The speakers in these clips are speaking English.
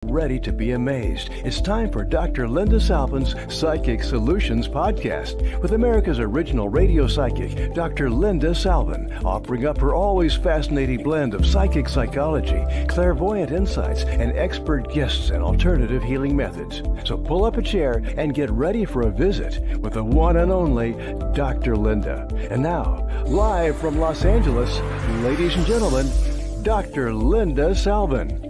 Ready to be amazed. It's time for Dr. Linda Salvin's Psychic Solutions Podcast with America's original radio psychic, Dr. Linda Salvin, offering up her always fascinating blend of psychic psychology, clairvoyant insights, and expert guests and alternative healing methods. So pull up a chair and get ready for a visit with the one and only Dr. Linda. And now, live from Los Angeles, ladies and gentlemen, Dr. Linda Salvin.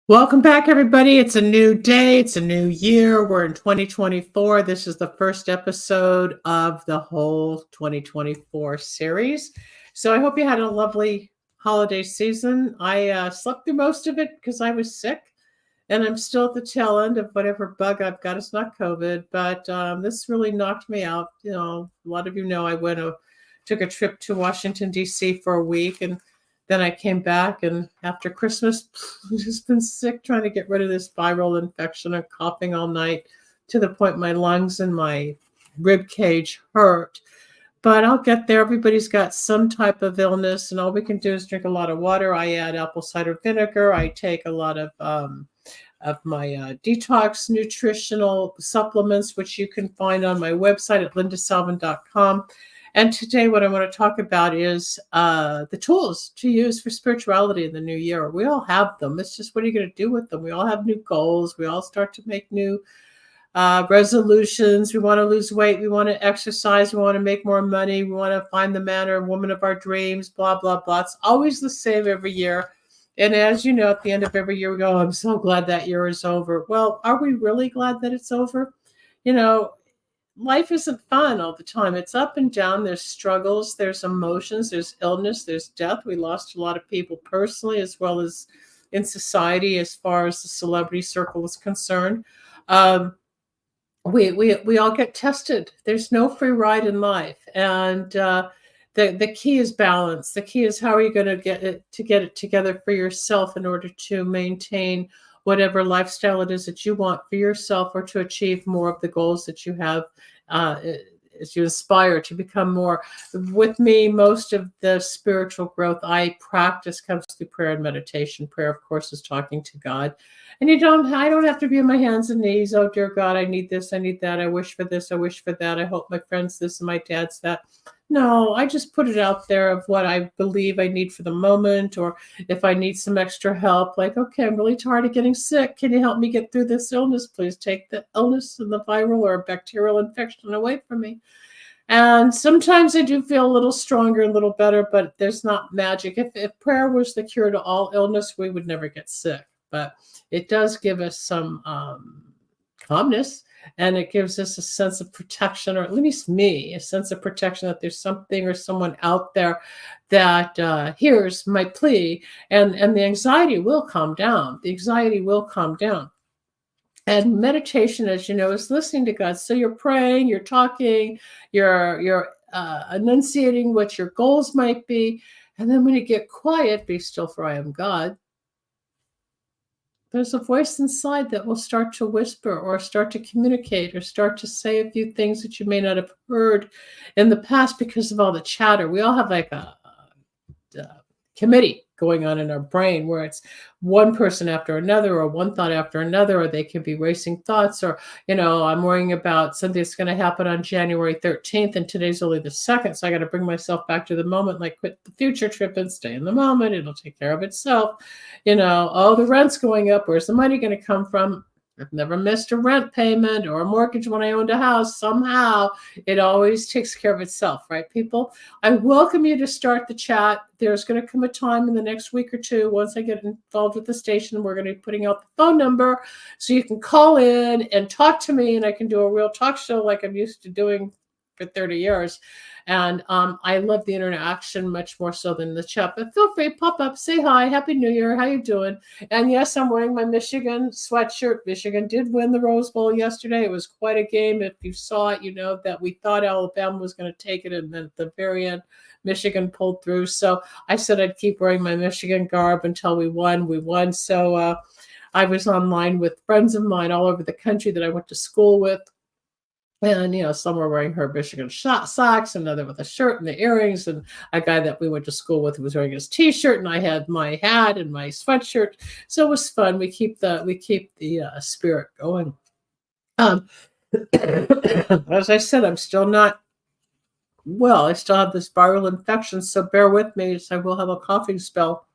Welcome back, everybody. It's a new day. It's a new year. We're in 2024. This is the first episode of the whole 2024 series. So I hope you had a lovely holiday season. I slept through most of it because I was sick, and I'm still at the tail end of whatever bug I've got. It's not COVID, but this really knocked me out. You know, a lot of you know I took a trip to Washington, D.C. for a week, and then I came back, and after Christmas, I've just been sick trying to get rid of this viral infection and coughing all night to the point my lungs and my rib cage hurt. But I'll get there. Everybody's got some type of illness, and all we can do is drink a lot of water. I add apple cider vinegar. I take a lot of my detox nutritional supplements, which you can find on my website at lindasalvin.com. And today what I want to talk about is the tools to use for spirituality in the new year. We all have them. It's just what are you going to do with them? We all have new goals. We all start to make new resolutions. We want to lose weight. We want to exercise. We want to make more money. We want to find the man or woman of our dreams, blah, blah, blah. It's always the same every year. And as you know, at the end of every year, we go, oh, I'm so glad that year is over. Well, are we really glad that it's over? You know, life isn't fun all the time. It's up and down. There's struggles, there's emotions, there's illness, there's death. We lost a lot of people personally as well as in society as far as the celebrity circle is concerned. We all get tested. There's no free ride in life. And the key is balance. The key is how are you going to get it together for yourself in order to maintain whatever lifestyle it is that you want for yourself, or to achieve more of the goals that you have as you aspire to become more. With me, most of the spiritual growth I practice comes through prayer and meditation. Prayer, of course, is talking to God. And I don't have to be on my hands and knees. Oh, dear God, I need this, I need that. I wish for this, I wish for that. I hope my friend's this and my dad's that. No, I just put it out there of what I believe I need for the moment, or if I need some extra help, like, okay, I'm really tired of getting sick. Can you help me get through this illness? Please take the illness and the viral or bacterial infection away from me. And sometimes I do feel a little stronger, a little better, but there's not magic. If prayer was the cure to all illness, we would never get sick. But it does give us some calmness. And it gives us a sense of protection, or at least me, a sense of protection that there's something or someone out there that hears my plea, and the anxiety will calm down. The anxiety will calm down. And meditation, as you know, is listening to God. So you're praying, you're talking, you're enunciating what your goals might be. And then when you get quiet, be still, for I am God. There's a voice inside that will start to whisper, or start to communicate, or start to say a few things that you may not have heard in the past because of all the chatter. We all have like a committee going on in our brain where it's one person after another, or one thought after another, or they can be racing thoughts, or, you know, I'm worrying about something that's going to happen on January 13th and today's only the 2nd. So I got to bring myself back to the moment, like quit the future trip and stay in the moment. It'll take care of itself. You know, oh, the rent's going up. Where's the money going to come from? I've never missed a rent payment or a mortgage when I owned a house. Somehow it always takes care of itself, right, people? I welcome you to start the chat. There's going to come a time in the next week or two, once I get involved with the station, we're going to be putting out the phone number so you can call in and talk to me, and I can do a real talk show like I'm used to doing for 30 years. And I love the interaction much more so than the chat. But feel free, pop up, say hi, Happy New Year, how you doing? And yes, I'm wearing my Michigan sweatshirt. Michigan did win the Rose Bowl yesterday. It was quite a game. If you saw it, you know that we thought Alabama was going to take it, and then at the very end, Michigan pulled through. So I said I'd keep wearing my Michigan garb until we won. We won. So I was online with friends of mine all over the country that I went to school with. And, some were wearing her Michigan socks, another with a shirt and the earrings, and a guy that we went to school with was wearing his T-shirt, and I had my hat and my sweatshirt. So it was fun. We keep the spirit going. Um, as I said, I'm still not well. I still have this viral infection, so bear with me. I will have a coughing spell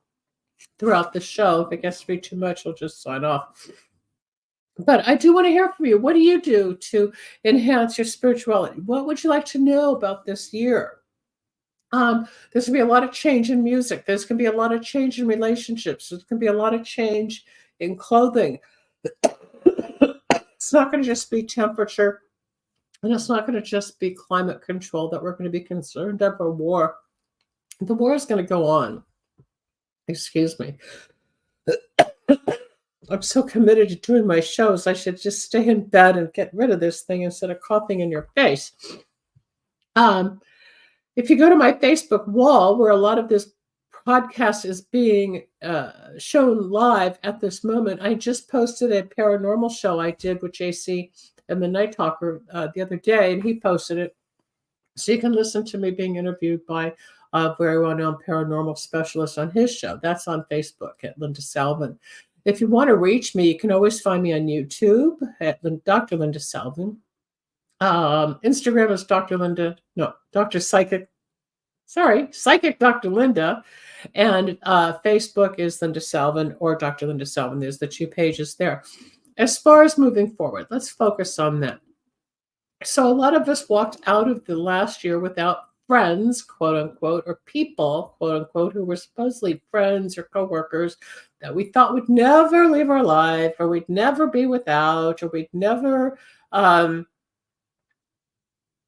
throughout the show. If it gets to be too much, I'll just sign off. But I do want to hear from you. What do you do to enhance your spirituality? What would you like to know about this year? There's going to be a lot of change in music. There's going to be a lot of change in relationships. There's going to be a lot of change in clothing. It's not going to just be temperature, and it's not going to just be climate control that we're going to be concerned of, or war. The war is going to go on. Excuse me. I'm so committed to doing my shows. I should just stay in bed and get rid of this thing instead of coughing in your face. If you go to my Facebook wall, where a lot of this podcast is being shown live at this moment, I just posted a paranormal show I did with JC and the Night Talker the other day, and he posted it. So you can listen to me being interviewed by a very well-known paranormal specialist on his show. That's on Facebook at Linda Salvin. If you want to reach me, you can always find me on YouTube at Dr. Linda Salvin. Instagram is Psychic Dr. Linda. And Facebook is Linda Salvin or Dr. Linda Salvin. There's the two pages there. As far as moving forward, let's focus on that. So a lot of us walked out of the last year without friends, quote unquote, or people, quote unquote, who were supposedly friends or coworkers that we thought would never leave our life, or we'd never be without, or we'd never not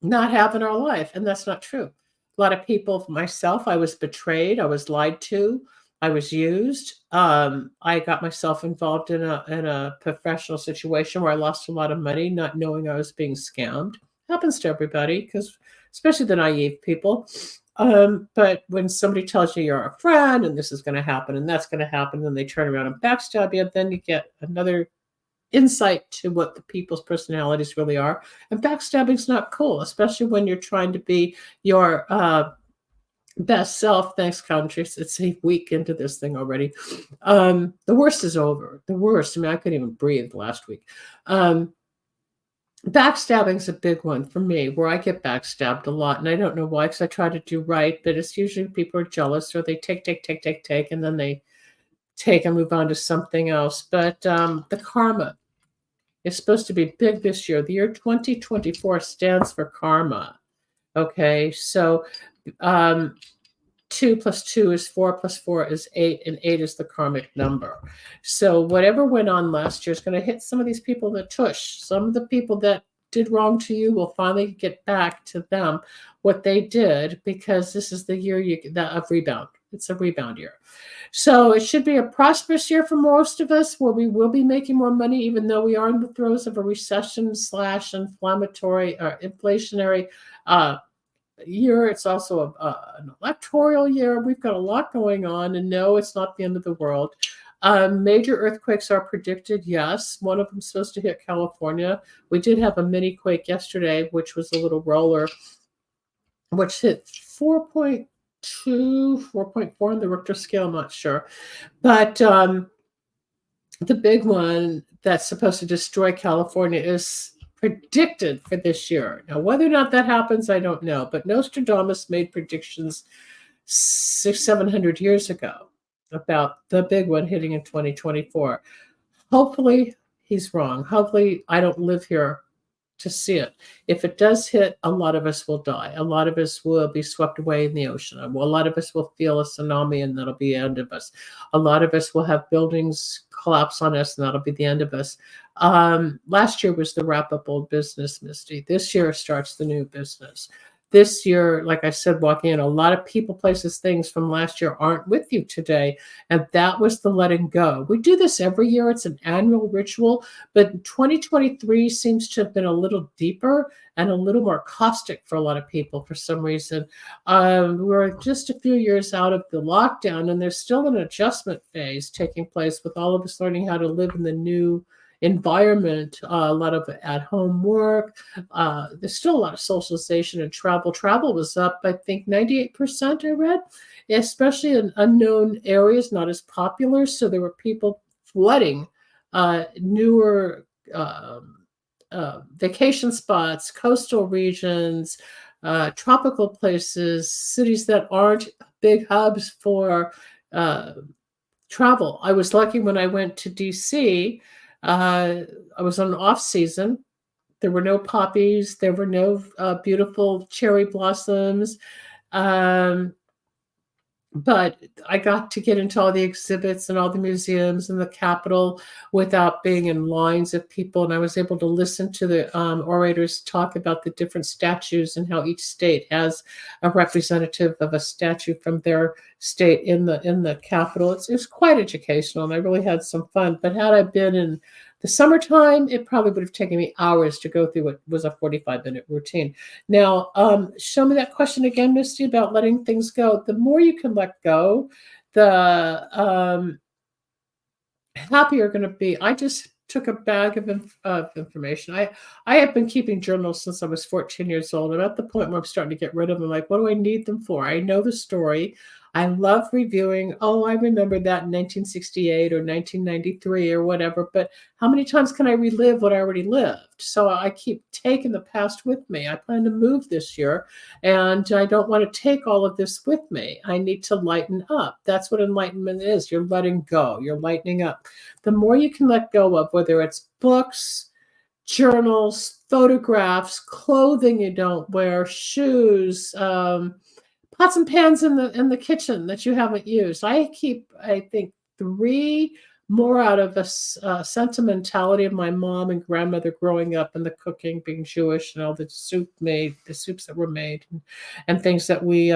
have in our life. And that's not true. A lot of people, myself, I was betrayed, I was lied to, I was used. I got myself involved in a professional situation where I lost a lot of money, not knowing I was being scammed. Happens to everybody, because especially the naive people. But when somebody tells you you're a friend and this is going to happen and that's going to happen, then they turn around and backstab you, then you get another insight to what the people's personalities really are. And backstabbing's not cool, especially when you're trying to be your best self. Thanks, country. It's a week into this thing already. The worst is over. The worst. I mean, I couldn't even breathe last week. Backstabbing's a big one for me, where I get backstabbed a lot, and I don't know why, because I try to do right, but it's usually people are jealous, or they take, and then they take and move on to something else. But the karma is supposed to be big this year. The year 2024 stands for karma. Okay, so 2 + 2 is 4 + 4 is 8, and 8 is the karmic number. So whatever went on last year is going to hit some of these people in the tush. Some of the people that did wrong to you will finally get back to them what they did, because this is the year of rebound. It's a rebound year. So it should be a prosperous year for most of us, where we will be making more money, even though we are in the throes of a recession / inflammatory or inflationary year. It's also an electoral year. We've got a lot going on, and no, it's not the end of the world. Major earthquakes are predicted. Yes, one of them is supposed to hit California. We did have a mini quake yesterday, which was a little roller, which hit 4.2, 4.4 on the Richter scale. I'm not sure, but the big one that's supposed to destroy California is predicted for this year. Now, whether or not that happens, I don't know. But Nostradamus made predictions 600-700 years ago about the big one hitting in 2024. Hopefully, he's wrong. Hopefully, I don't live here to see it. If it does hit, a lot of us will die. A lot of us will be swept away in the ocean. A lot of us will feel a tsunami, and that'll be the end of us. A lot of us will have buildings collapse on us, and that'll be the end of us. Last year was the wrap up old business, Misty. This year starts the new business. This year, like I said, walking in, a lot of people, places, things from last year aren't with you today. And that was the letting go. We do this every year. It's an annual ritual. But 2023 seems to have been a little deeper and a little more caustic for a lot of people for some reason. We're just a few years out of the lockdown, and there's still an adjustment phase taking place with all of us learning how to live in the new environment, a lot of at-home work. There's still a lot of socialization and travel. Travel was up, I think, 98%, I read, especially in unknown areas, not as popular. So there were people flooding newer vacation spots, coastal regions, tropical places, cities that aren't big hubs for travel. I was lucky when I went to DC. I was on off season. There were no poppies. There were no beautiful cherry blossoms. But I got to get into all the exhibits and all the museums in the Capitol without being in lines of people. And I was able to listen to the orators talk about the different statues and how each state has a representative of a statue from their state in the Capitol. It was quite educational, and I really had some fun. But had I been in the summertime, it probably would have taken me hours to go through what was a 45-minute routine. Now, show me that question again, Misty, about letting things go. The more you can let go, the happier you're going to be. I just took a bag of information. I have been keeping journals since I was 14 years old. I'm at the point where I'm starting to get rid of them. Like, what do I need them for? I know the story. I love reviewing. Oh, I remember that in 1968 or 1993 or whatever. But how many times can I relive what I already lived? So I keep taking the past with me. I plan to move this year, and I don't want to take all of this with me. I need to lighten up. That's what enlightenment is. You're letting go. You're lightening up. The more you can let go of, whether it's books, journals, photographs, clothing you don't wear, shoes, pots and pans in the kitchen that you haven't used. I keep, I think, 3 more out of the sentimentality of my mom and grandmother growing up, and the cooking, being Jewish, and all the soups that were made, and things that we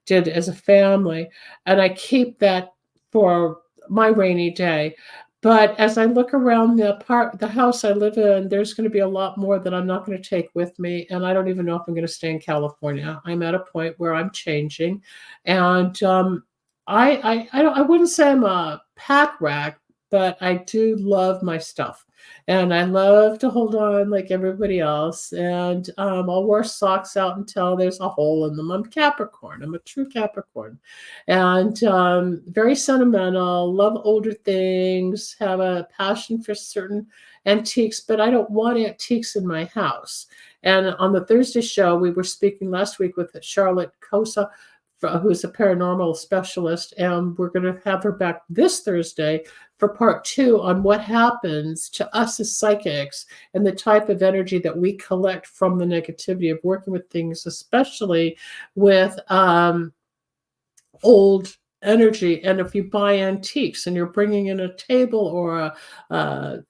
did as a family. And I keep that for my rainy day. But as I look around the house I live in, there's going to be a lot more that I'm not going to take with me. And I don't even know if I'm going to stay in California. I'm at a point where I'm changing. And I wouldn't say I'm a pack rat, but I do love my stuff. And I love to hold on like everybody else. And I'll wear socks out until there's a hole in them. I'm Capricorn. I'm a true Capricorn. And very sentimental, love older things, have a passion for certain antiques, but I don't want antiques in my house. And on the Thursday show, we were speaking last week with Charlotte Cosa, who's a paranormal specialist, and we're going to have her back this Thursday for part 2 on what happens to us as psychics and the type of energy that we collect from the negativity of working with things, especially with old energy. And if you buy antiques and you're bringing in a table or a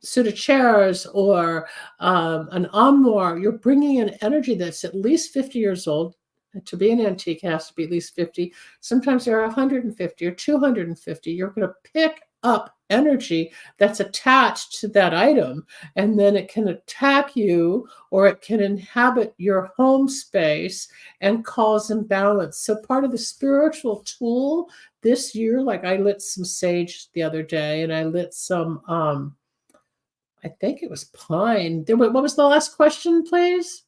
suit of chairs or an armoire, you're bringing in energy that's at least 50 years old. To be an antique, it has to be at least 50. Sometimes they're 150 or 250. You're going to pick up energy that's attached to that item, and then it can attack you, or it can inhabit your home space and cause imbalance. So part of the spiritual tool this year, like I lit some sage the other day, and I lit some, I think it was pine. What was the last question, please?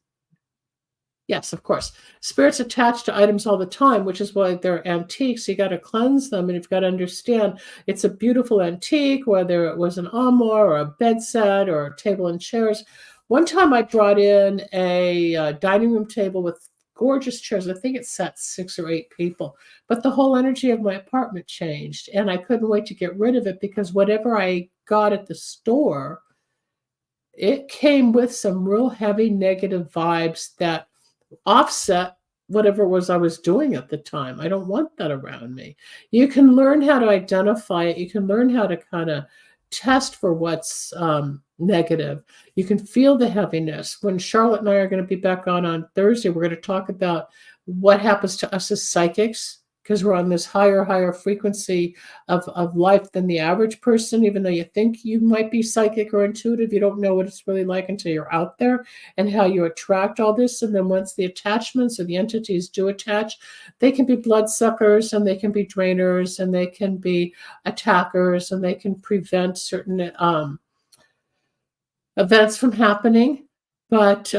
Yes, of course. Spirits attach to items all the time, which is why they're antiques. You got to cleanse them, and you've got to understand it's a beautiful antique, whether it was an armoire or a bed set or a table and chairs. One time I brought in a dining room table with gorgeous chairs. I think it sat 6 or 8 people, but the whole energy of my apartment changed, and I couldn't wait to get rid of it because whatever I got at the store, it came with some real heavy negative vibes that offset whatever it was I was doing at the time. I don't want that around me. You can learn how to identify it. You can learn how to kind of test for what's negative. You can feel the heaviness. When Charlotte and I are going to be back on Thursday, we're going to talk about what happens to us as psychics because we're on this higher frequency of life than the average person. Even though you think you might be psychic or intuitive, you don't know what it's really like until you're out there, and how you attract all this. And then once the attachments or the entities do attach, they can be bloodsuckers, and they can be drainers, and they can be attackers, and they can prevent certain events from happening. But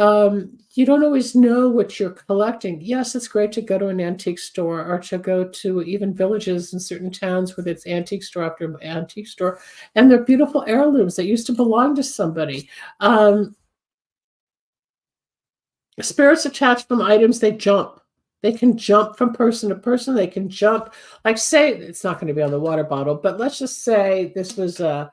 you don't always know what you're collecting. Yes, it's great to go to an antique store, or to go to even villages in certain towns where it's antique store after antique store, and they're beautiful heirlooms that used to belong to somebody. Spirits attached from items, they jump. They can jump from person to person. They can jump, like, say, it's not going to be on the water bottle, but let's just say this was a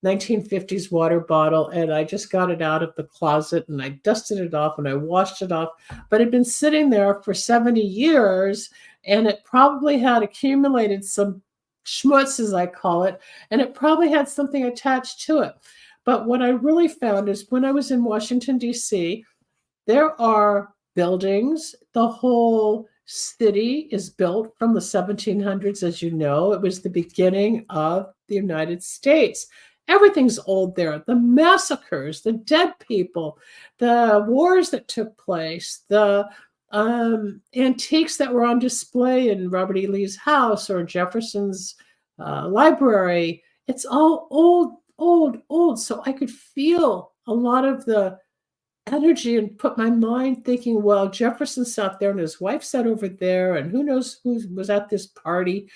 1950s water bottle, and I just got it out of the closet, and I dusted it off, and I washed it off, but it had been sitting there for 70 years, and it probably had accumulated some schmutz, as I call it, and it probably had something attached to it. But what I really found is, when I was in Washington, D.C., there are buildings. The whole city is built from the 1700s, as you know. It was the beginning of the United States. Everything's old there. The massacres, the dead people, the wars that took place, the antiques that were on display in Robert E. Lee's house or Jefferson's library. It's all old. So I could feel a lot of the energy, and put my mind thinking, well, Jefferson sat there and his wife sat over there, and who knows who was at this party.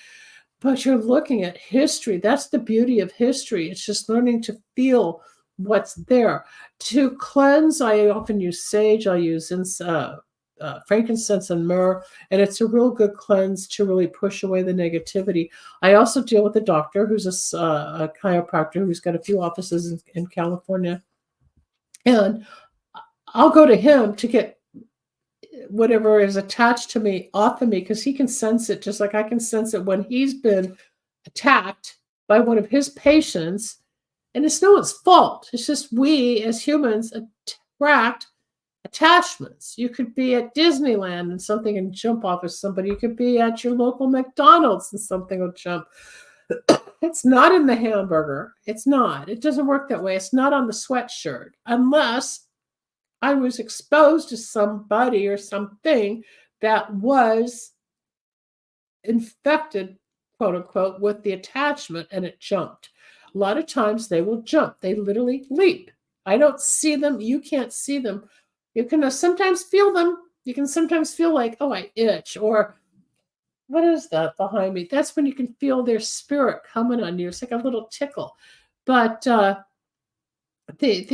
But you're looking at history. That's the beauty of history. It's just learning to feel what's there. To cleanse, I often use sage. I use frankincense and myrrh, and it's a real good cleanse to really push away the negativity. I also deal with a doctor who's a chiropractor who's got a few offices in California, and I'll go to him to get whatever is attached to me off of me, because he can sense it just like I can sense it when he's been attacked by one of his patients. And it's no one's fault. It's just we as humans attract attachments. You could be at Disneyland and something can jump off of somebody. You could be at your local McDonald's and something will jump. It's not in the hamburger. It's not. It doesn't work that way. It's not on the sweatshirt, unless I was exposed to somebody or something that was infected, quote unquote, with the attachment, and it jumped. A lot of times they will jump. They literally leap. I don't see them. You can't see them. You can sometimes feel them. You can sometimes feel like, oh, I itch, or what is that behind me? That's when you can feel their spirit coming on you. It's like a little tickle. But the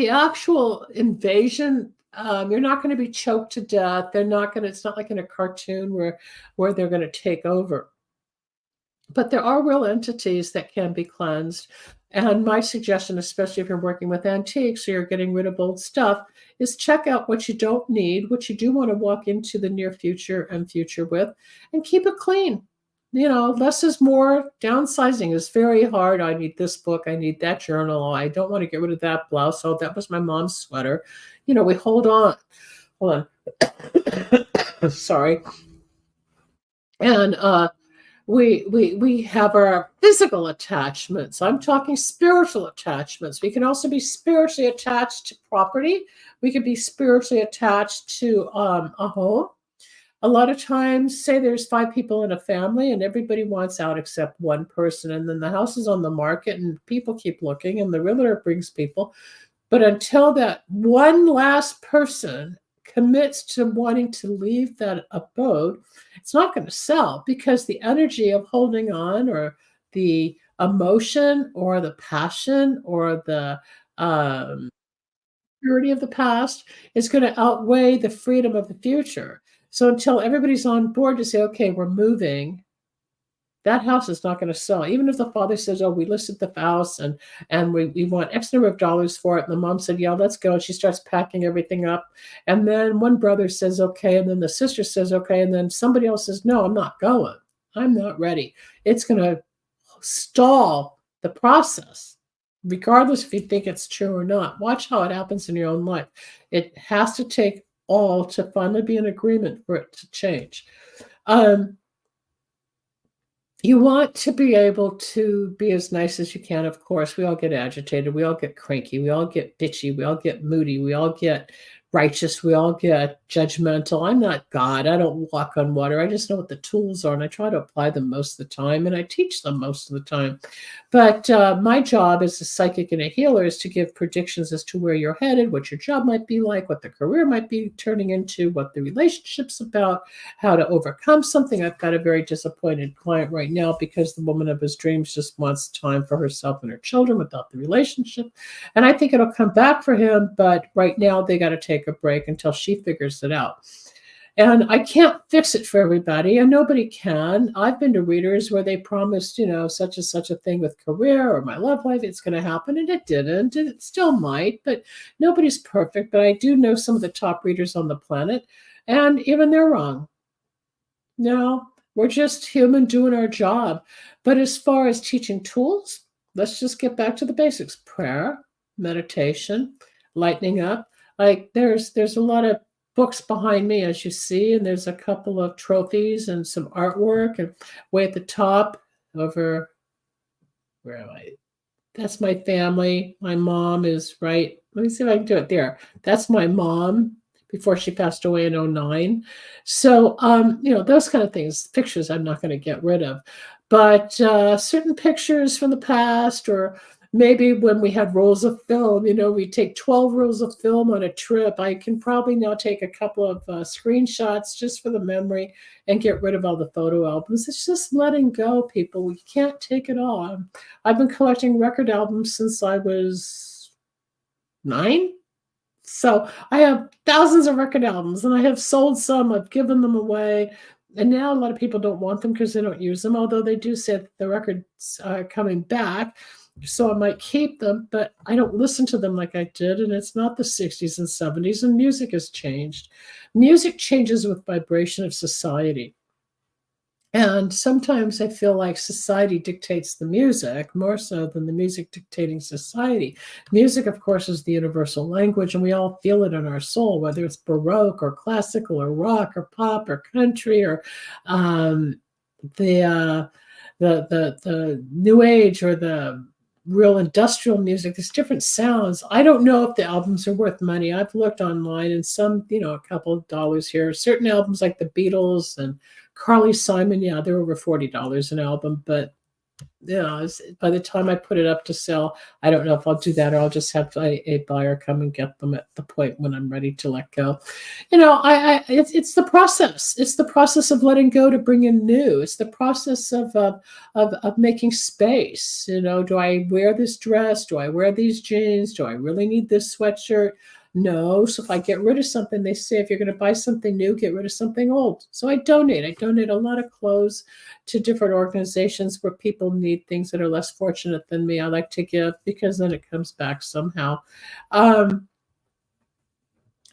actual invasion, you're not going to be choked to death. They're not going to, it's not like in a cartoon where they're going to take over. But there are real entities that can be cleansed. And my suggestion, especially if you're working with antiques or you're getting rid of old stuff, is check out what you don't need, what you do want to walk into the near future and future with, and keep it clean. You know, less is more. Downsizing is very hard. I need this book. I need that journal. Oh, I don't want to get rid of that blouse. Oh, that was my mom's sweater. You know, we hold on. Hold on. Sorry. And we have our physical attachments. I'm talking spiritual attachments. We can also be spiritually attached to property. We could be spiritually attached to a home. A lot of times, say there's 5 people in a family and everybody wants out except one person, and then the house is on the market and people keep looking and the realtor brings people. But until that one last person commits to wanting to leave that abode, it's not going to sell, because the energy of holding on, or the emotion or the passion or the purity of the past is going to outweigh the freedom of the future. So until everybody's on board to say, okay, we're moving, that house is not going to sell. Even if the father says, oh, we listed the house and we want X number of dollars for it. And the mom said, yeah, let's go. And she starts packing everything up. And then one brother says, okay. And then the sister says, okay. And then somebody else says, no, I'm not going. I'm not ready. It's going to stall the process, regardless if you think it's true or not. Watch how it happens in your own life. It has to take all to finally be in agreement for it to change. You want to be able to be as nice as you can, of course. We all get agitated, we all get cranky, we all get bitchy, we all get moody, we all get righteous, we all get judgmental. I'm not God, I don't walk on water, I just know what the tools are, and I try to apply them most of the time, and I teach them most of the time. But my job as a psychic and a healer is to give predictions as to where you're headed, what your job might be like, what the career might be turning into, what the relationship's about, how to overcome something. I've got a very disappointed client right now because the woman of his dreams just wants time for herself and her children without the relationship. And I think it'll come back for him, but right now they got to take a break until she figures it out. And I can't fix it for everybody, and nobody can. I've been to readers where they promised, such and such a thing with career or my love life, it's going to happen, and it didn't, and it still might, but nobody's perfect. But I do know some of the top readers on the planet, and even they're wrong. No, we're just human doing our job. But as far as teaching tools, let's just get back to the basics: prayer, meditation, lightening up. Like there's a lot of books behind me, as you see, and there's a couple of trophies and some artwork, and way at the top over, where am I? That's my family. My mom is right. Let me see if I can do it there. That's my mom before she passed away in 2009. So, those kind of things, pictures I'm not going to get rid of. But certain pictures from the past, or maybe when we had rolls of film, we take 12 rolls of film on a trip. I can probably now take a couple of screenshots just for the memory and get rid of all the photo albums. It's just letting go, people. We can't take it all. I've been collecting record albums since I was 9. So I have thousands of record albums, and I have sold some, I've given them away. And now a lot of people don't want them because they don't use them, although they do say that the records are coming back. So I might keep them, but I don't listen to them like I did. And it's not the 60s and 70s, and music has changed. Music changes with vibration of society. And sometimes I feel like society dictates the music more so than the music dictating society. Music, of course, is the universal language, and we all feel it in our soul, whether it's Baroque or classical or rock or pop or country or the new age or the real industrial music. There's different sounds. I don't know if the albums are worth money. I've looked online, and some, a couple of dollars here. Certain albums like the Beatles and Carly Simon, yeah, they're over $40 an album. But by the time I put it up to sell, I don't know if I'll do that, or I'll just have a buyer come and get them at the point when I'm ready to let go. It's the process. It's the process of letting go to bring in new. It's the process of making space. Do I wear this dress? Do I wear these jeans? Do I really need this sweatshirt? No. So if I get rid of something, they say if you're going to buy something new, get rid of something old. So I donate a lot of clothes to different organizations where people need things that are less fortunate than me. I like to give because then it comes back somehow. I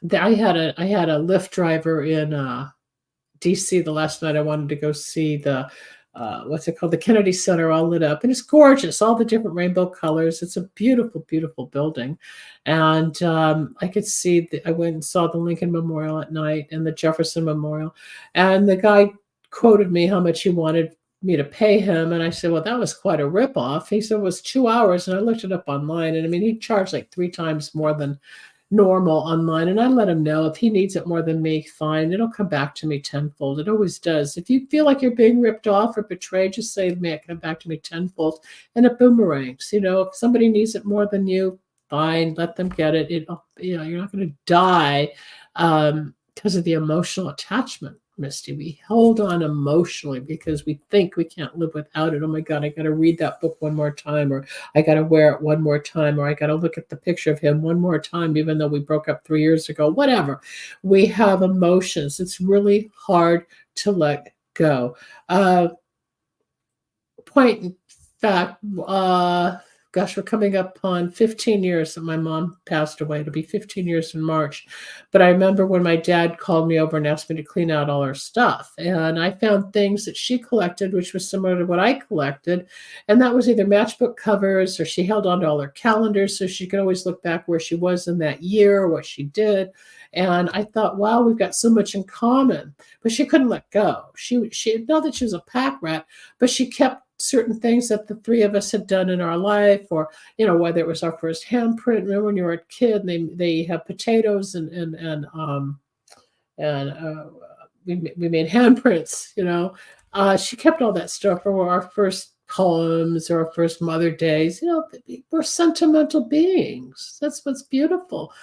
had a Lyft driver in DC the last night. I wanted to go see the what's it called? The Kennedy Center all lit up, and it's gorgeous. All the different rainbow colors. It's a beautiful, beautiful building. And I could see, I went and saw the Lincoln Memorial at night and the Jefferson Memorial. And the guy quoted me how much he wanted me to pay him. And I said, well, that was quite a ripoff. He said it was 2 hours. And I looked it up online. And I mean, he charged like 3 times more than normal online. And I let him know if he needs it more than me, fine. It'll come back to me tenfold. It always does. If you feel like you're being ripped off or betrayed, just say to me, it come back to me tenfold. And it boomerangs. If somebody needs it more than you, fine, let them get it. You're not going to die because of the emotional attachment, Misty. We hold on emotionally because we think we can't live without it. Oh my God, I got to read that book one more time, or I got to wear it one more time, or I got to look at the picture of him one more time, even though we broke up 3 years ago, whatever. We have emotions. It's really hard to let go. Point in fact, gosh, we're coming up on 15 years that my mom passed away. It'll be 15 years in March. But I remember when my dad called me over and asked me to clean out all her stuff. And I found things that she collected, which was similar to what I collected. And that was either matchbook covers, or she held on to all her calendars so she could always look back where she was in that year, what she did. And I thought, wow, we've got so much in common. But she couldn't let go. She not that she was a pack rat, but she kept certain things that the three of us had done in our life, or whether it was our first handprint. Remember when you were a kid, and they have potatoes and we made handprints. She kept all that stuff, or our first poems or our first Mother Days. We're sentimental beings. That's what's beautiful.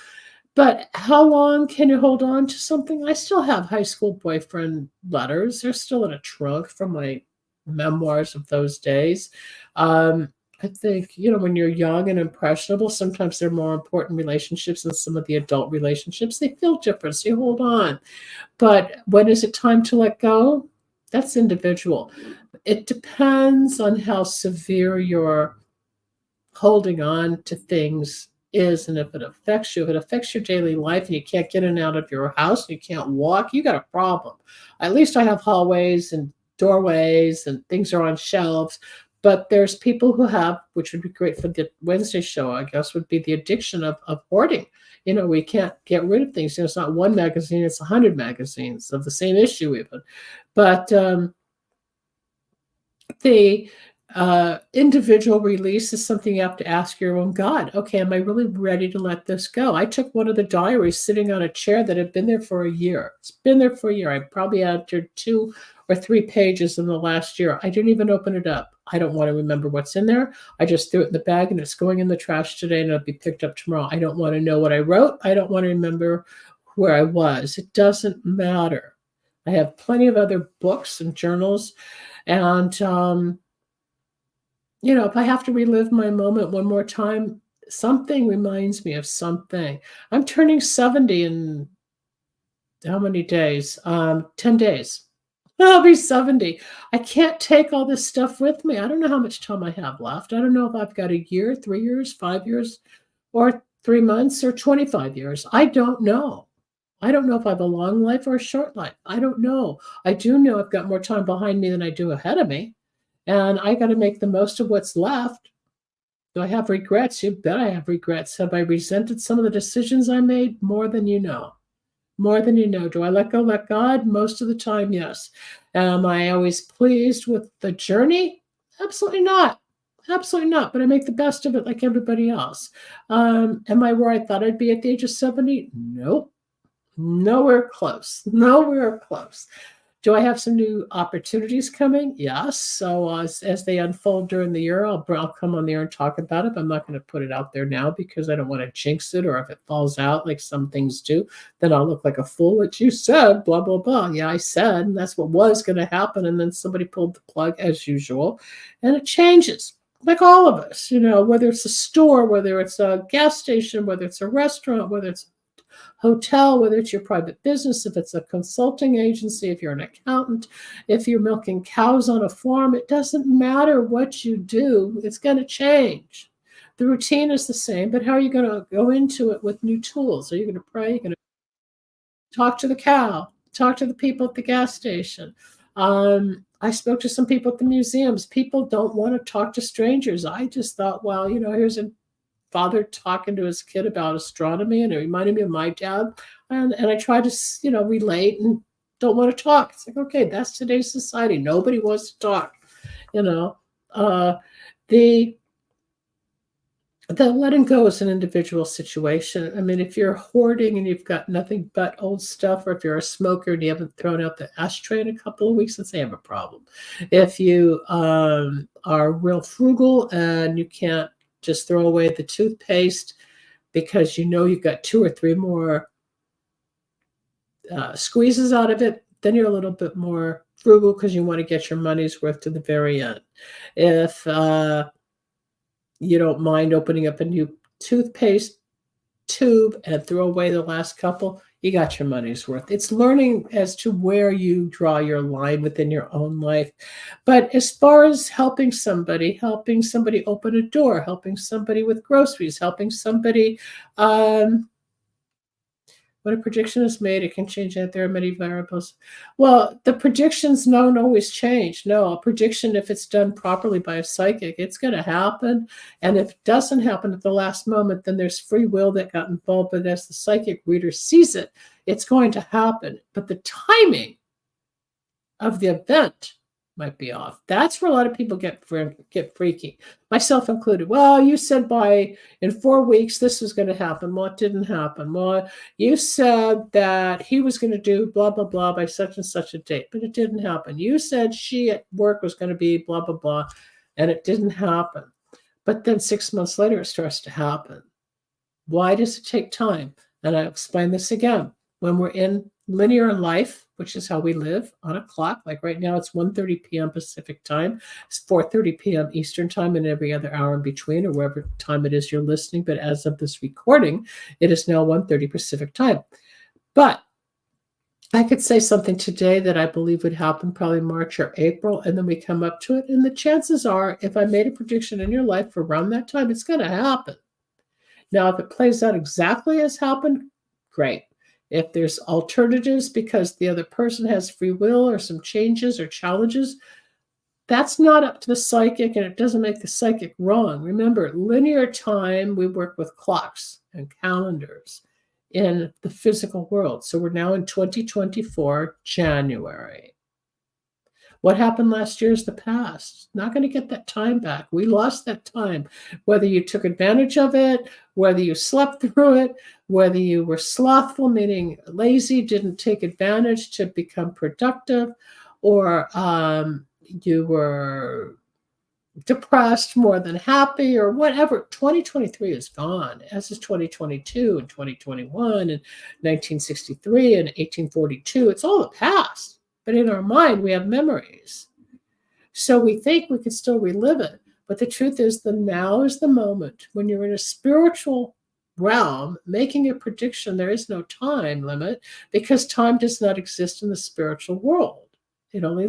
But how long can you hold on to something? I still have high school boyfriend letters. They're still in a trunk from my memoirs of those days. I think, when you're young and impressionable, sometimes they're more important relationships than some of the adult relationships. They feel different, so you hold on. But when is it time to let go? That's individual. It depends on how severe your holding on to things is, and if it affects you. If it affects your daily life and you can't get in and out of your house, and you can't walk, you got a problem. At least I have hallways and doorways and things are on shelves. But there's people who have, which would be great for the Wednesday show, I guess, would be the addiction of hoarding. We can't get rid of things. It's not one magazine, it's 100 magazines of the same issue even. But the individual release is something you have to ask your own God. Okay, am I really ready to let this go? I took one of the diaries sitting on a chair that had been there for a year. It's been there for a year. I probably entered 2 or 3 pages in the last year. I didn't even open it up. I don't want to remember what's in there. I just threw it in the bag, and it's going in the trash today, and it'll be picked up tomorrow. I don't want to know what I wrote. I don't want to remember where I was. It doesn't matter. I have plenty of other books and journals, and if I have to relive my moment one more time, something reminds me of something. I'm turning 70 in how many days? 10 days. I'll be 70. I can't take all this stuff with me. I don't know how much time I have left. I don't know if I've got a year, 3 years, 5 years, or 3 months, or 25 years. I don't know. I don't know if I have a long life or a short life. I don't know. I do know I've got more time behind me than I do ahead of me. And I got to make the most of what's left. Do I have regrets? You bet I have regrets. Have I resented some of the decisions I made? More than you know. More than you know. Do I let go, let God? Most of the time, yes. Am I always pleased with the journey? Absolutely not. Absolutely not. But I make the best of it like everybody else. Am I where I thought I'd be at the age of 70? Nope. Nowhere close. Nowhere close. Do I have some new opportunities coming? Yes. So as they unfold during the year, I'll come on the air and talk about it. But I'm not going to put it out there now because I don't want to jinx it. Or if it falls out like some things do, then I'll look like a fool. What you said, blah, blah, blah. Yeah, I said, and that's what was going to happen. And then somebody pulled the plug as usual. And it changes. Like all of us, whether it's a store, whether it's a gas station, whether it's a restaurant, whether it's hotel, whether it's your private business, if it's a consulting agency, if you're an accountant, if you're milking cows on a farm, it doesn't matter what you do, it's going to change. The routine is the same, but how are you going to go into it with new tools? Are you going to pray? Are you going to talk to the cow, talk to the people at the gas station? I spoke to some people at the museums. People don't want to talk to strangers. I just thought, well, here's a father talking to his kid about astronomy, and it reminded me of my dad. And I tried to, relate and don't want to talk. It's like, okay, that's today's society. Nobody wants to talk. The letting go is an individual situation. I mean, if you're hoarding and you've got nothing but old stuff, or if you're a smoker and you haven't thrown out the ashtray in a couple of weeks, let's say you have a problem. If you are real frugal and you can't just throw away the toothpaste because you've got 2 or 3 more squeezes out of it, then you're a little bit more frugal because you want to get your money's worth to the very end. If you don't mind opening up a new toothpaste tube and throw away the last couple, you got your money's worth. It's learning as to where you draw your line within your own life. But as far as helping somebody open a door, helping somebody with groceries, helping somebody, when a prediction is made, it can change that there are many variables. Well, the predictions don't always change. No, a prediction, if it's done properly by a psychic, it's going to happen. And if it doesn't happen at the last moment, then there's free will that got involved. But as the psychic reader sees it, it's going to happen. But the timing of the event might be off. That's where a lot of people get freaky, myself included. Well, you said in 4 weeks this was going to happen. Well, it didn't happen. Well, you said that he was going to do blah, blah, blah by such and such a date, but it didn't happen. You said she at work was going to be blah, blah, blah, and it didn't happen. But then 6 months later, it starts to happen. Why does it take time? And I'll explain this again. When we're in linear life, which is how we live on a clock, like right now it's 1:30 p.m. Pacific time, it's 4:30 p.m. Eastern time, and every other hour in between, or whatever time it is you're listening. But as of this recording, it is now 1:30 Pacific time. But I could say something today that I believe would happen probably March or April, and then we come up to it. And the chances are, if I made a prediction in your life for around that time, it's going to happen. Now, if it plays out exactly as happened, great. If there's alternatives because the other person has free will or some changes or challenges, that's not up to the psychic, and it doesn't make the psychic wrong. Remember, linear time, we work with clocks and calendars in the physical world. So we're now in 2024, January. What happened last year is the past. Not going to get that time back. We lost that time. Whether you took advantage of it, whether you slept through it, whether you were slothful, meaning lazy, didn't take advantage to become productive, or you were depressed more than happy, or whatever. 2023 is gone, as is 2022 and 2021 and 1963 and 1842. It's all the past. But in our mind, we have memories. So we think we can still relive it. But the truth is, the now is the moment. When you're in a spiritual realm, making a prediction, there is no time limit, because time does not exist in the spiritual world. It only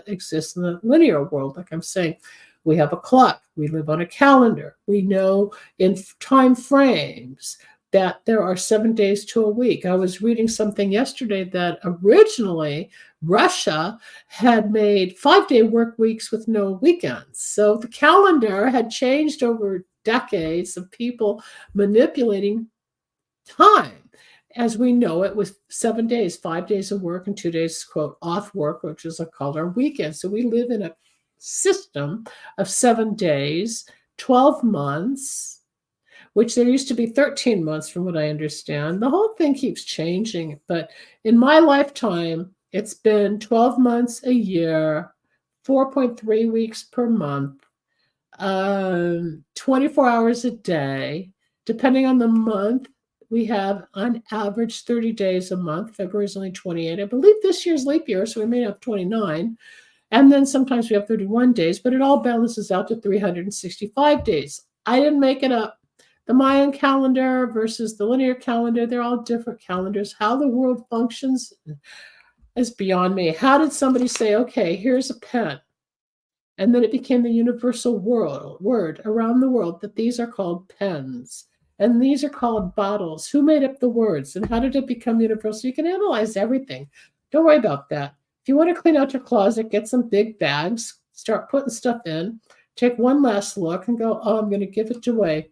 exists in the linear world. Like I'm saying, we have a clock. We live on a calendar. We know in time frames that there are 7 days to a week. I was reading something yesterday that originally Russia had made 5-day work weeks with no weekends. So the calendar had changed over decades of people manipulating time as we know it, with 7 days, 5 days of work and 2 days, quote, off work, which is called our weekend. So we live in a system of 7 days, 12 months, which there used to be 13 months from what I understand. The whole thing keeps changing. But in my lifetime, it's been 12 months a year, 4.3 weeks per month, 24 hours a day. Depending on the month, we have on average 30 days a month. February is only 28. I believe this year's leap year, so we may have 29. And then sometimes we have 31 days, but it all balances out to 365 days. I didn't make it up. The Mayan calendar versus the linear calendar, they're all different calendars. How the world functions is beyond me. How did somebody say, okay, here's a pen, and then it became the universal word around the world that these are called pens, and these are called bottles? Who made up the words, and how did it become universal? You can analyze everything. Don't worry about that. If you want to clean out your closet, get some big bags, start putting stuff in, take one last look and go, oh, I'm going to give it away.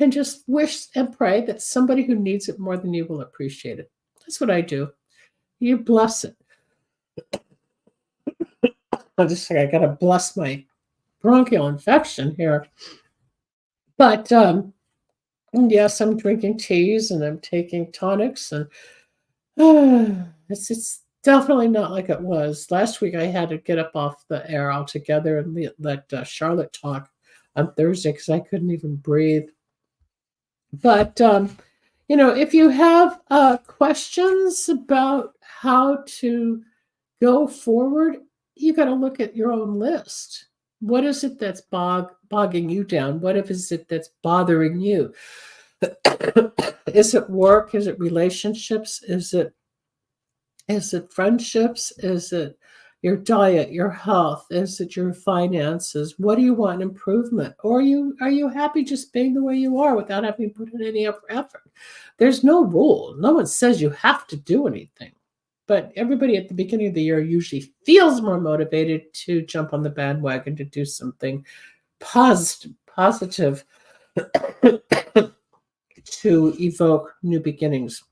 And just wish and pray that somebody who needs it more than you will appreciate it. That's what I do. You bless it. I got to bless my bronchial infection here. But yes, I'm drinking teas and I'm taking tonics, and it's definitely not like it was. Last week I had to get up off the air altogether and let Charlotte talk on Thursday because I couldn't even breathe. But, if you have questions about how to go forward, you got to look at your own list. What is it that's bogging you down? What is it that's bothering you? Is it work? Is it relationships? Is it friendships? Is it your diet, your health? Is it your finances? What do you want improvement? Or are you happy just being the way you are without having to put in any effort? There's no rule. No one says you have to do anything. But everybody at the beginning of the year usually feels more motivated to jump on the bandwagon to do something positive to evoke new beginnings.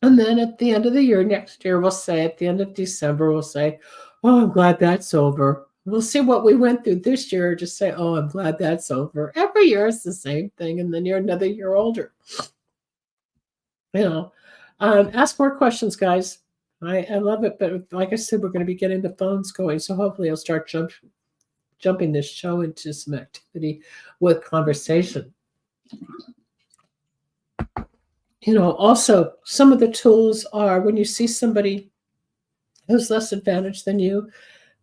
And then at the end of the year, next year, we'll say, at the end of December, we'll say, oh, I'm glad that's over. We'll see what we went through this year, just say, oh, I'm glad that's over. Every year it's the same thing, and then you're another year older. Ask more questions, guys. I love it, but like I said, we're going to be getting the phones going, so hopefully I'll start jumping this show into some activity with conversation. Also, some of the tools are when you see somebody who's less advantaged than you.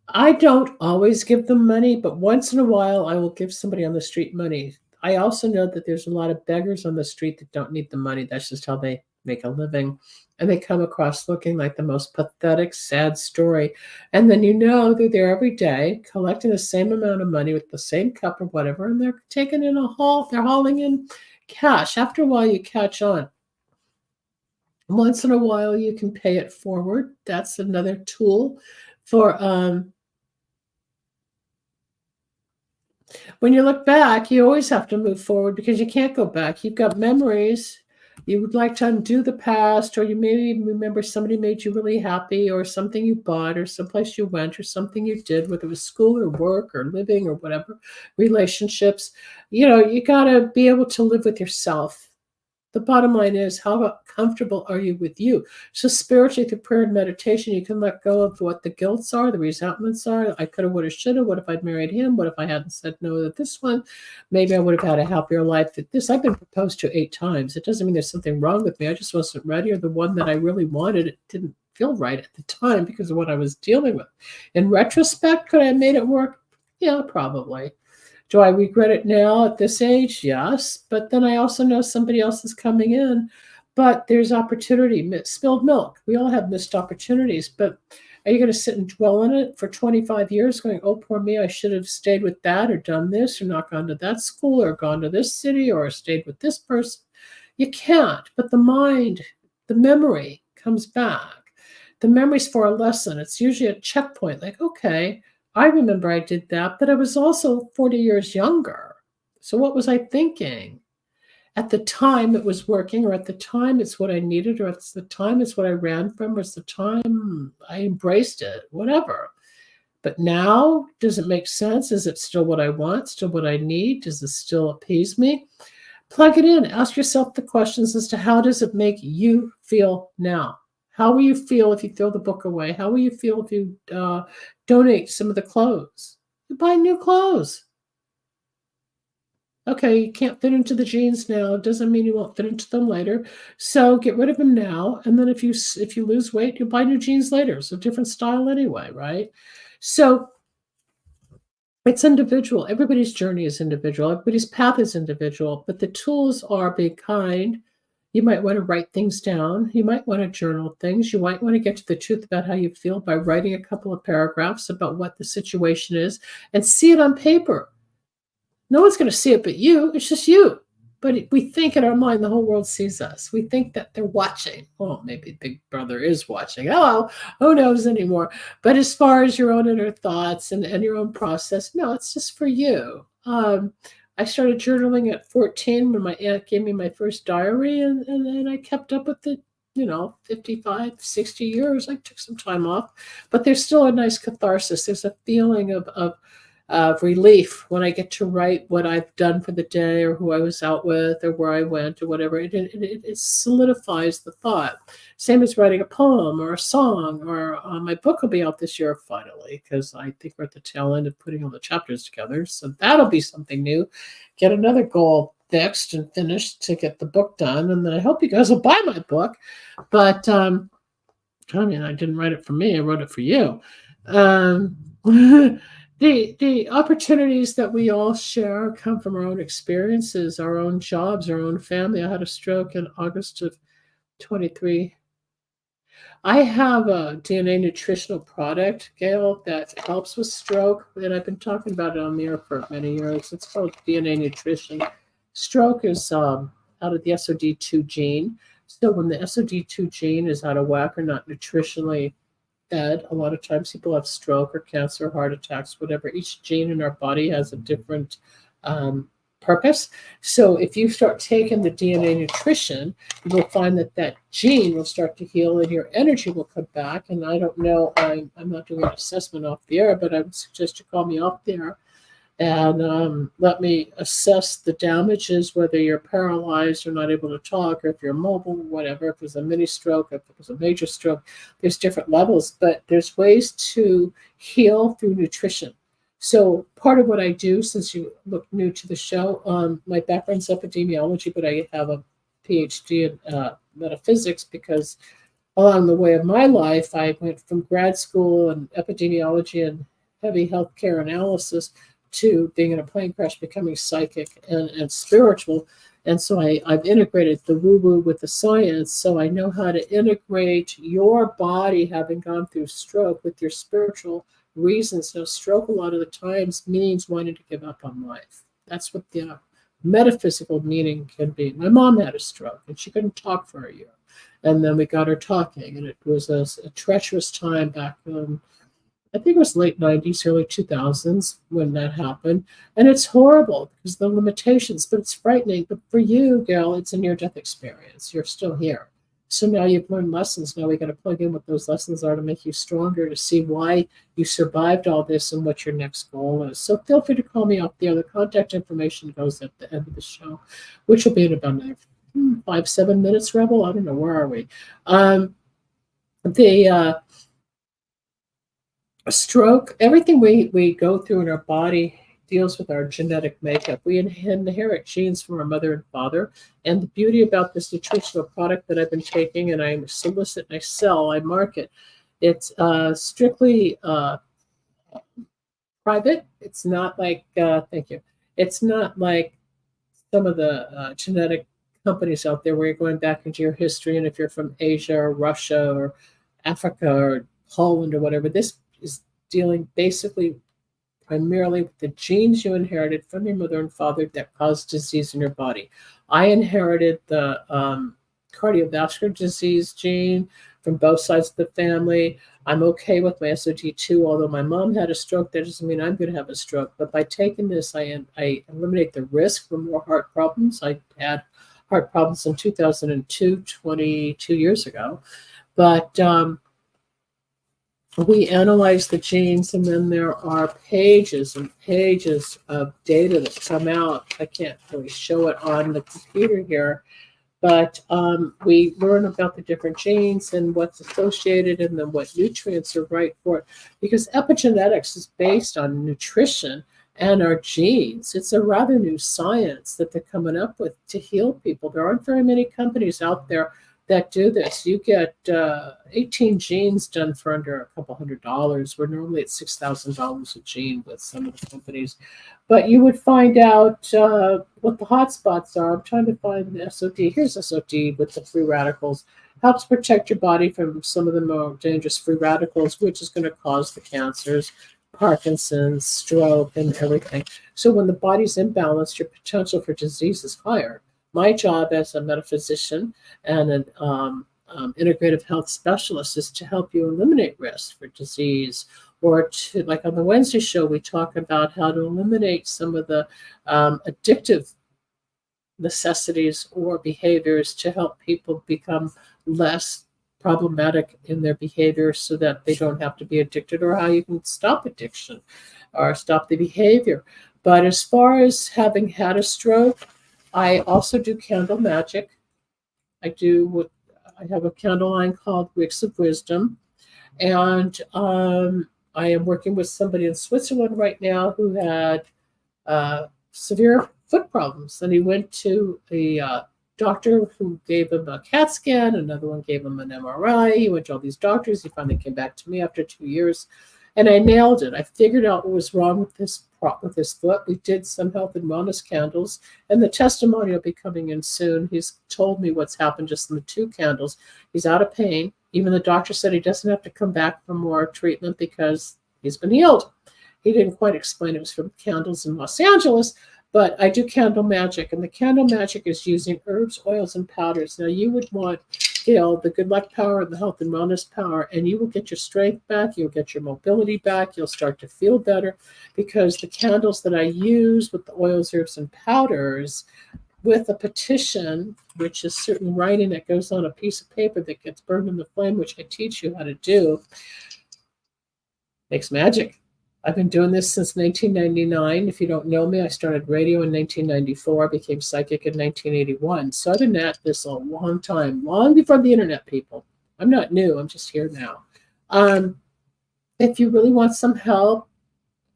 I don't always give them money, but once in a while, I will give somebody on the street money. I also know that there's a lot of beggars on the street that don't need the money. That's just how they make a living. And they come across looking like the most pathetic, sad story. And then they're there every day collecting the same amount of money with the same cup or whatever, and they're taking in they're hauling in cash. After a while, you catch on. Once in a while, you can pay it forward. That's another tool for when you look back, you always have to move forward because you can't go back. You've got memories. You would like to undo the past, or you maybe remember somebody made you really happy, or something you bought, or someplace you went, or something you did, whether it was school or work or living or whatever, relationships. You got to be able to live with yourself. The bottom line is, how comfortable are you with you? So spiritually, through prayer and meditation, you can let go of what the guilts are, the resentments are. I could have, would have, should have. What if I'd married him? What if I hadn't said no to this one? Maybe I would have had a happier life at this. I've been proposed to 8 times. It doesn't mean there's something wrong with me. I just wasn't ready, or the one that I really wanted, it didn't feel right at the time because of what I was dealing with. In retrospect, could I have made it work? Yeah, probably. Do I regret it now at this age? Yes. But then I also know somebody else is coming in. But there's opportunity, spilled milk. We all have missed opportunities. But are you going to sit and dwell on it for 25 years going, oh, poor me, I should have stayed with that or done this or not gone to that school or gone to this city or stayed with this person? You can't. But the mind, the memory comes back. The memory's for a lesson. It's usually a checkpoint, like, okay, I remember I did that, but I was also 40 years younger. So what was I thinking? At the time it was working, or at the time it's what I needed, or at the time it's what I ran from, or it's the time I embraced it, whatever. But now, does it make sense? Is it still what I want? Still what I need? Does it still appease me? Plug it in. Ask yourself the questions as to how does it make you feel now? How will you feel if you throw the book away? How will you feel if you donate some of the clothes? You buy new clothes. Okay, you can't fit into the jeans now. It doesn't mean you won't fit into them later. So get rid of them now. And then if you lose weight, you buy new jeans later. It's a different style anyway, right? So it's individual. Everybody's journey is individual. Everybody's path is individual. But the tools are being kind. You might want to write things down. You might want to journal things. You might want to get to the truth about how you feel by writing a couple of paragraphs about what the situation is and see it on paper. No one's going to see it but you. It's just you. But we think in our mind the whole world sees us. We think that they're watching. Well, maybe Big Brother is watching. Oh, who knows anymore? But as far as your own inner thoughts and your own process, no, it's just for you. I started journaling at 14 when my aunt gave me my first diary, and then I kept up with it, 55, 60 years. I took some time off, but there's still a nice catharsis. There's a feeling of relief when I get to write what I've done for the day, or who I was out with, or where I went, or whatever. It solidifies the thought. Same as writing a poem or a song, or my book will be out this year finally, because I think we're at the tail end of putting all the chapters together. So that'll be something new. Get another goal fixed and finished to get the book done. And then I hope you guys will buy my book. But I didn't write it for me. I wrote it for you. The opportunities that we all share come from our own experiences, our own jobs, our own family. I had a stroke in August of 23. I have a DNA nutritional product, Gail, that helps with stroke, and I've been talking about it on the air for many years. It's called DNA nutrition. Stroke is out of the SOD2 gene. So when the SOD2 gene is out of whack or not nutritionally fed, a lot of times people have stroke or cancer, heart attacks, whatever. Each gene in our body has a different um, purpose. So if you start taking the DNA nutrition, you will find that that gene will start to heal and your energy will come back. And I don't know, I'm not doing an assessment off the air, but I would suggest you call me off there and let me assess the damages, whether you're paralyzed or not able to talk, or if you're mobile, whatever, if it was a mini stroke, if it was a major stroke. There's different levels, but there's ways to heal through nutrition. So part of what I do, since you look new to the show, my background's epidemiology, but I have a PhD in metaphysics because along the way of my life, I went from grad school and epidemiology and heavy healthcare analysis to being in a plane crash, becoming psychic and spiritual. And so I've integrated the woo-woo with the science. So I know how to integrate your body, having gone through stroke, with your spiritual reasons. Now, stroke a lot of the times means wanting to give up on life. That's what the metaphysical meaning can be. My mom had a stroke and she couldn't talk for a year. And then we got her talking, and it was a treacherous time back then. I think it was late 90s, early 2000s when that happened. And it's horrible because of the limitations, but it's frightening. But for you, Gail, it's a near-death experience. You're still here. So now you've learned lessons. Now we got to plug in what those lessons are to make you stronger, to see why you survived all this and what your next goal is. So feel free to call me up there. The contact information goes at the end of the show, which will be in about another 5-7 minutes, Rebel. I don't know. Where are we? A stroke, everything we go through in our body deals with our genetic makeup. We inherit genes from our mother and father. And the beauty about this nutritional product that I've been taking, and I solicit and I sell, I market, it's strictly private. It's not like, thank you. It's not like some of the genetic companies out there where you're going back into your history. And if you're from Asia or Russia or Africa or Poland or whatever, this is dealing basically primarily with the genes you inherited from your mother and father that cause disease in your body. I inherited the cardiovascular disease gene from both sides of the family. I'm okay with my SOD2, although my mom had a stroke. That doesn't mean I'm going to have a stroke. But by taking this, I eliminate the risk for more heart problems. I had heart problems in 2002, 22 years ago. But we analyze the genes, and then there are pages and pages of data that come out. I can't really show it on the computer here, but we learn about the different genes and what's associated and then what nutrients are right for it, because epigenetics is based on nutrition and our genes. It's a rather new science that they're coming up with to heal people. There aren't very many companies out there that do this. You get 18 genes done for under a couple $100. We're normally at $6,000 a gene with some of the companies. But you would find out what the hot spots are. I'm trying to find the SOD. Here's SOD with the free radicals. Helps protect your body from some of the more dangerous free radicals, which is going to cause the cancers, Parkinson's, stroke, and everything. So when the body's imbalanced, your potential for disease is higher. My job as a metaphysician and an integrative health specialist is to help you eliminate risk for disease, or to, like on the Wednesday show, we talk about how to eliminate some of the addictive necessities or behaviors to help people become less problematic in their behavior so that they don't have to be addicted, or how you can stop addiction or stop the behavior. But as far as having had a stroke, I also do candle magic. I have a candle line called Wicks of Wisdom. And I am working with somebody in Switzerland right now who had severe foot problems. And he went to a doctor who gave him a CAT scan. Another one gave him an MRI. He went to all these doctors. He finally came back to me after 2 years. And I nailed it. I figured out what was wrong with his foot. We did some health and wellness candles, and the testimony will be coming in soon. He's told me what's happened just in the 2 candles. He's out of pain. Even the doctor said he doesn't have to come back for more treatment because he's been healed. He didn't quite explain it was from candles in Los Angeles, but I do candle magic, and the candle magic is using herbs, oils, and powders. Now, you would want, Gail, the good luck power and the health and wellness power, and you will get your strength back. You'll get your mobility back. You'll start to feel better, because the candles that I use with the oils, herbs, and powders, with a petition, which is certain writing that goes on a piece of paper that gets burned in the flame, which I teach you how to do, makes magic. I've been doing this since 1999. If you don't know me, I started radio in 1994, became psychic in 1981. So I've been at this a long time, long before the internet, people. I'm not new. I'm just here now. If you really want some help,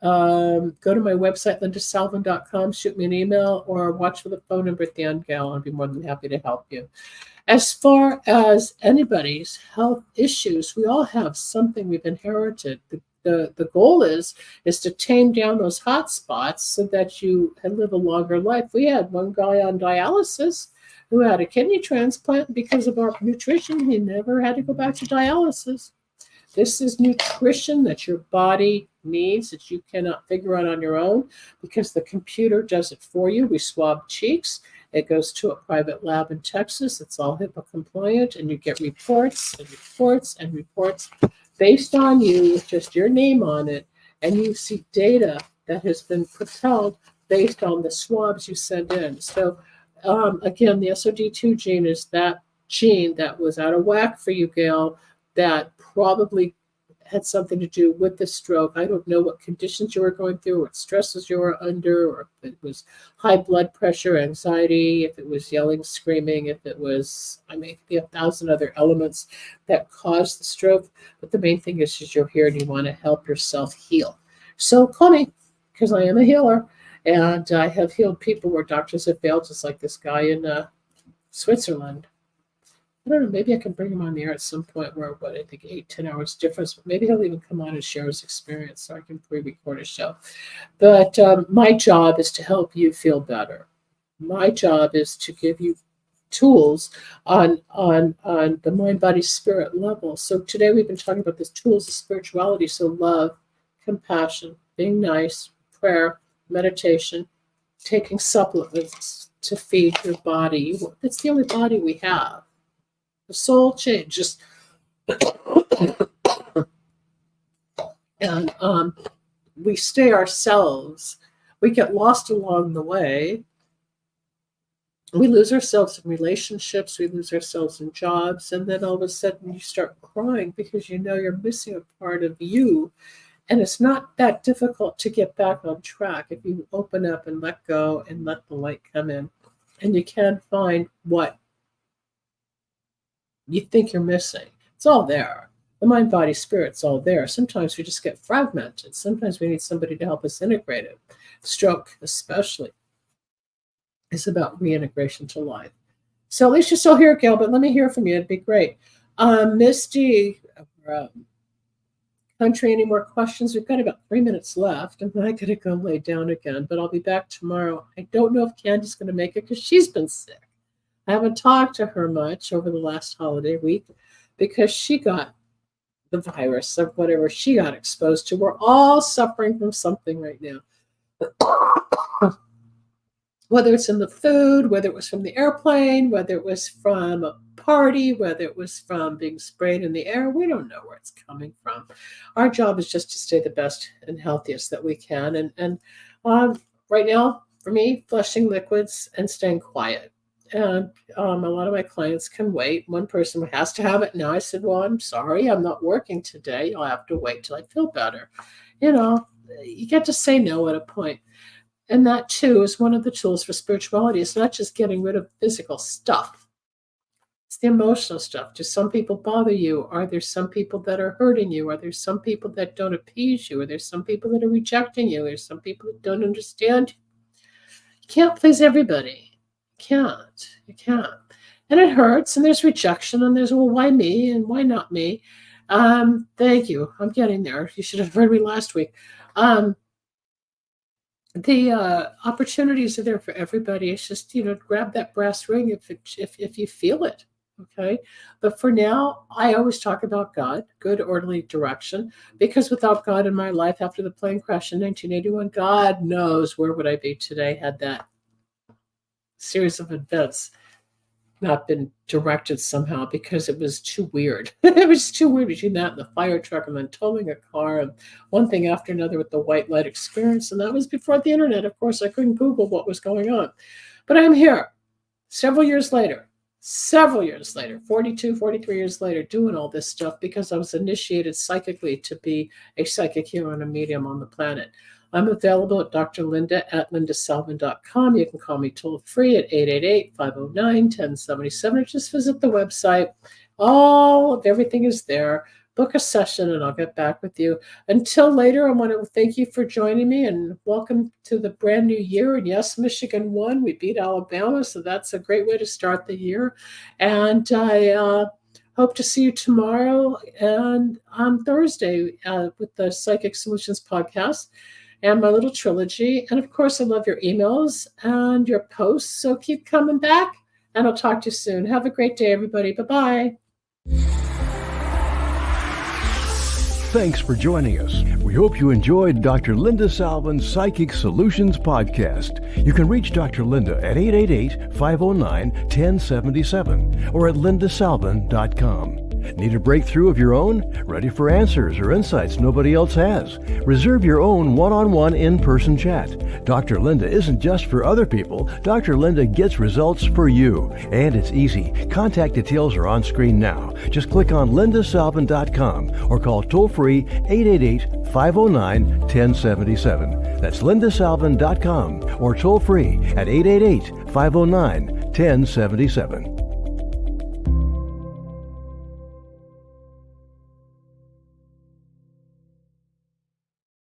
go to my website, lindasalvin.com, shoot me an email, or watch for the phone number at the end, Gal. I'll be more than happy to help you. As far as anybody's health issues, we all have something we've inherited. The goal is to tame down those hot spots so that you can live a longer life. We had one guy on dialysis who had a kidney transplant. Because of our nutrition, he never had to go back to dialysis. This is nutrition that your body needs, that you cannot figure out on your own, because the computer does it for you. We swab cheeks. It goes to a private lab in Texas. It's all HIPAA compliant, and you get reports and reports and reports based on you with just your name on it, and you see data that has been propelled based on the swabs you send in. So again, the SOD2 gene is that gene that was out of whack for you, Gail, that probably had something to do with the stroke. I don't know what conditions you were going through, what stresses you were under, or if it was high blood pressure, anxiety, if it was yelling, screaming, if it was, I mean, it could be 1,000 other elements that caused the stroke. But the main thing is you're here and you want to help yourself heal. So call me, because I am a healer, and I have healed people where doctors have failed, just like this guy in Switzerland. I don't know, maybe I can bring him on the air at some point where, I think 8-10 hours difference, but maybe he'll even come on and share his experience so I can pre-record a show. But my job is to help you feel better. My job is to give you tools on the mind, body, spirit level. So today we've been talking about these tools of spirituality. So love, compassion, being nice, prayer, meditation, taking supplements to feed your body. It's the only body we have. The soul changes. And we stay ourselves. We get lost along the way. We lose ourselves in relationships. We lose ourselves in jobs. And then all of a sudden you start crying because you know you're missing a part of you. And it's not that difficult to get back on track if you open up and let go and let the light come in. And you can find what you think you're missing. It's all there. The mind, body, spirit's all there. Sometimes we just get fragmented. Sometimes we need somebody to help us integrate it. Stroke, especially, is about reintegration to life. So at least you're still here, Gail, but let me hear from you. It'd be great. Misty, country, any more questions? We've got about 3 minutes left, and then I gotta go lay down again, but I'll be back tomorrow. I don't know if Candy's going to make it because she's been sick. I haven't talked to her much over the last holiday week because she got the virus or whatever she got exposed to. We're all suffering from something right now. Whether it's in the food, whether it was from the airplane, whether it was from a party, whether it was from being sprayed in the air, we don't know where it's coming from. Our job is just to stay the best and healthiest that we can. And right now, for me, flushing liquids and staying quiet. And a lot of my clients can wait. One person has to have it now. I said, well, I'm sorry, I'm not working today. You'll have to wait till I feel better. You know, you get to say no at a point. And that, too, is one of the tools for spirituality. It's not just getting rid of physical stuff. It's the emotional stuff. Do some people bother you? Are there some people that are hurting you? Are there some people that don't appease you? Are there some people that are rejecting you? Are there some people that don't understand you? You can't please everybody. You can't. And it hurts, and there's rejection, and there's, well, why me, and why not me? Thank you. I'm getting there. You should have heard me last week. Um, the opportunities are there for everybody. It's just, grab that brass ring if you feel it. Okay. But for now, I always talk about God, good orderly direction, because without God in my life after the plane crash in 1981, God knows where would I be today had that series of events not been directed somehow, because it was too weird. It was too weird between that and the fire truck and then towing a car and one thing after another with the white light experience. And that was before the internet. Of course, I couldn't Google what was going on. But I'm here several years later, 42, 43 years later, doing all this stuff because I was initiated psychically to be a psychic hero and a medium on the planet. I'm available at drlinda@lindasalvin.com. You can call me toll free at 888-509-1077, or just visit the website. All of everything is there. Book a session and I'll get back with you. Until later, I want to thank you for joining me and welcome to the brand new year. And yes, Michigan won. We beat Alabama, so that's a great way to start the year. And I hope to see you tomorrow and on Thursday with the Psychic Solutions Podcast and my little trilogy. And of course, I love your emails and your posts. So keep coming back and I'll talk to you soon. Have a great day, everybody. Bye-bye. Thanks for joining us. We hope you enjoyed Dr. Linda Salvin's Psychic Solutions Podcast. You can reach Dr. Linda at 888-509-1077 or at lindasalvin.com. Need a breakthrough of your own? Ready for answers or insights nobody else has? Reserve your own one-on-one in-person chat. Dr. Linda isn't just for other people. Dr. Linda gets results for you. And it's easy. Contact details are on screen now. Just click on lindasalvin.com or call toll-free 888-509-1077. That's lindasalvin.com or toll-free at 888-509-1077.